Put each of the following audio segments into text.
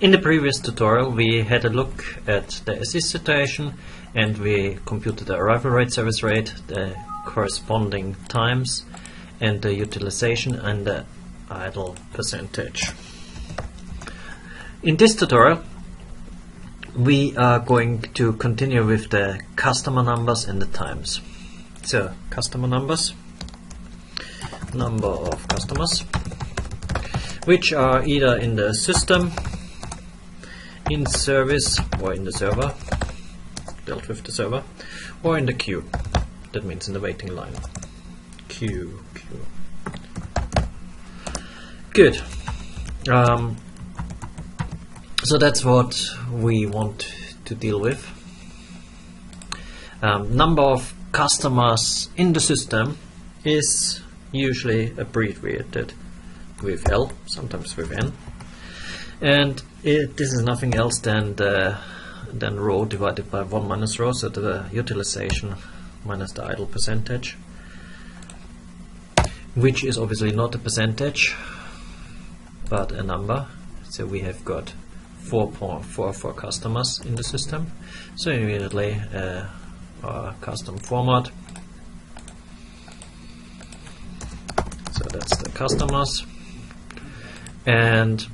In the previous tutorial we had a look at the assist situation and we computed the arrival rate, service rate, the corresponding times and the utilization and the idle percentage. In this tutorial we are going to continue with the customer numbers and the times. So customer numbers, number of customers, which are either in the system, in service or in the server, dealt with the server, or in the queue, that means in the waiting line. Queue. Good. So that's what we want to deal with. Number of customers in the system is usually abbreviated with L, sometimes with N, and this is nothing else than rho divided by 1 minus rho, so the utilization minus the idle percentage, which is obviously not a percentage but a number. So we have got 4.44 customers in the system, so immediately our custom format, so that's the customers, and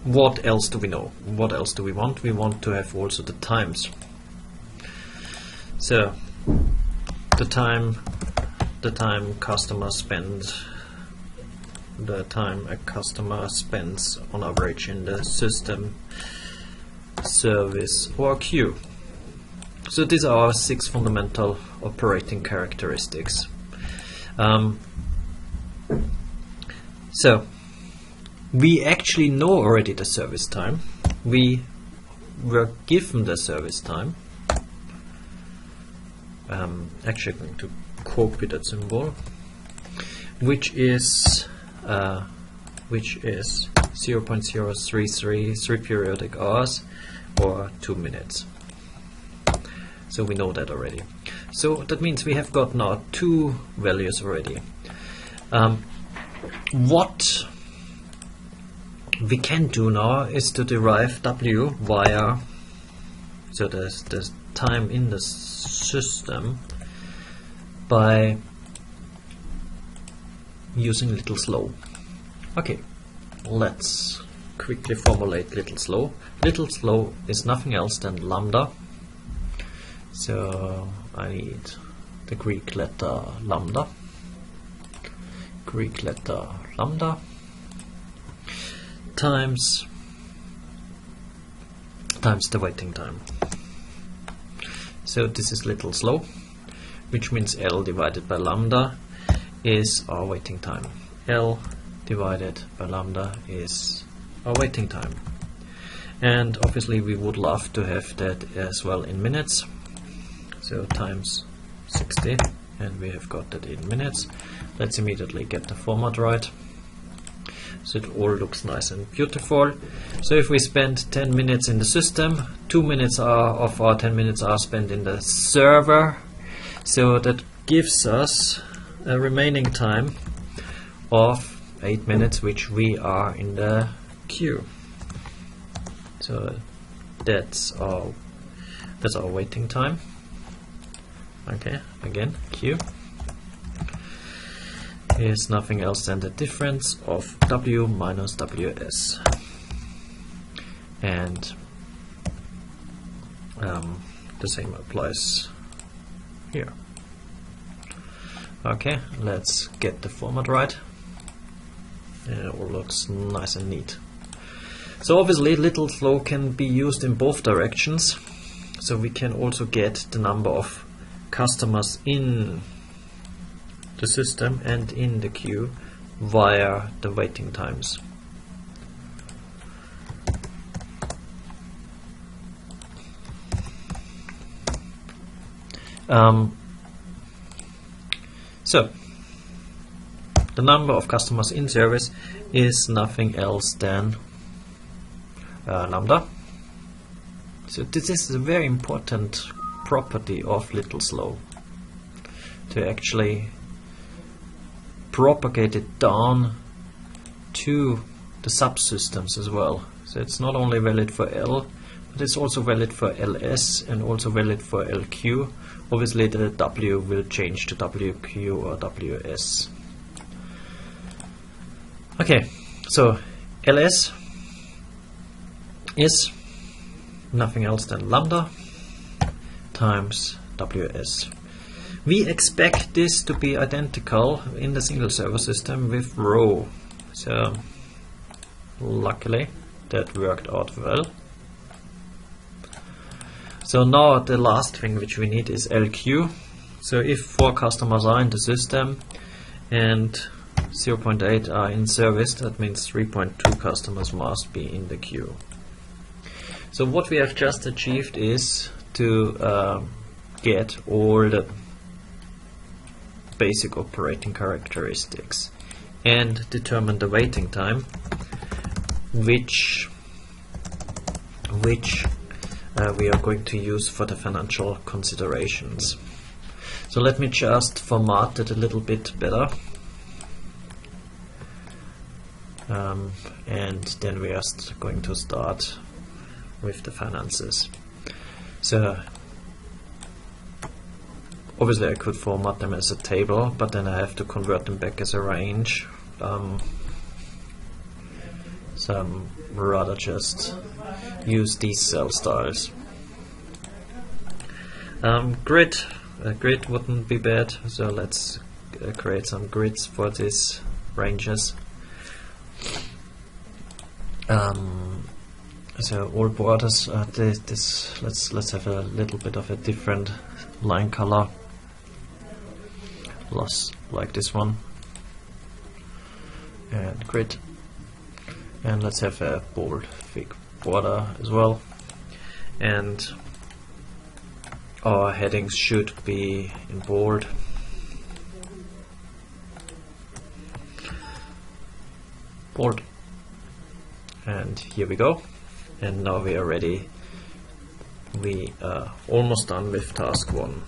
what else do we know? What else do we want? We want to have also the times. So the time customer spends, the time a customer spends on average in the system, service or queue. So these are our 6 fundamental operating characteristics. So we actually know already the service time. We were given the service time. Actually I'm going to copy that symbol, which is 0.033 3 periodic hours or 2 minutes. So we know that already. So that means we have got now 2 values already. What we can do now is to derive W via, so the time in the system, by using little slow. Okay, let's quickly formulate little slow. Little slow is nothing else than lambda. So I need the Greek letter lambda. Times the waiting time. So this is little slow, which means L divided by lambda is our waiting time. L divided by lambda is our waiting time. And obviously we would love to have that as well in minutes. So times 60, and we have got that in minutes. Let's immediately get the format right, so it all looks nice and beautiful. So if we spend 10 minutes in the system, 2 minutes of our 10 minutes are spent in the server, so that gives us a remaining time of 8 minutes, which we are in the queue. So that's our waiting time. Okay, again, queue is nothing else than the difference of W minus WS, and the same applies here. Okay, let's get the format right. It all looks nice and neat. So obviously little slow can be used in both directions, so we can also get the number of customers in the system and in the queue via the waiting times. So the number of customers in service is nothing else than lambda. So this is a very important property of little slow, to actually propagate it down to the subsystems as well. So it's not only valid for L, but it's also valid for LS and also valid for LQ. Obviously the W will change to WQ or WS. Okay, so LS is nothing else than lambda times WS. We expect this to be identical in the single server system with rho. So luckily that worked out well. So now the last thing which we need is LQ. So if 4 customers are in the system and 0.8 are in service, that means 3.2 customers must be in the queue. So what we have just achieved is to get all the basic operating characteristics and determine the waiting time, which we are going to use for the financial considerations. So let me just format it a little bit better, and then we are going to start with the finances. So obviously I could format them as a table, but then I have to convert them back as a range. So I'm rather just use these cell styles. Grid wouldn't be bad, so let's create some grids for these ranges. So all borders let's have a little bit of a different line color, like this one, and grid, and let's have a bold thick border as well, and our headings should be in bold. And here we go, and now we are ready. We are almost done with task 1.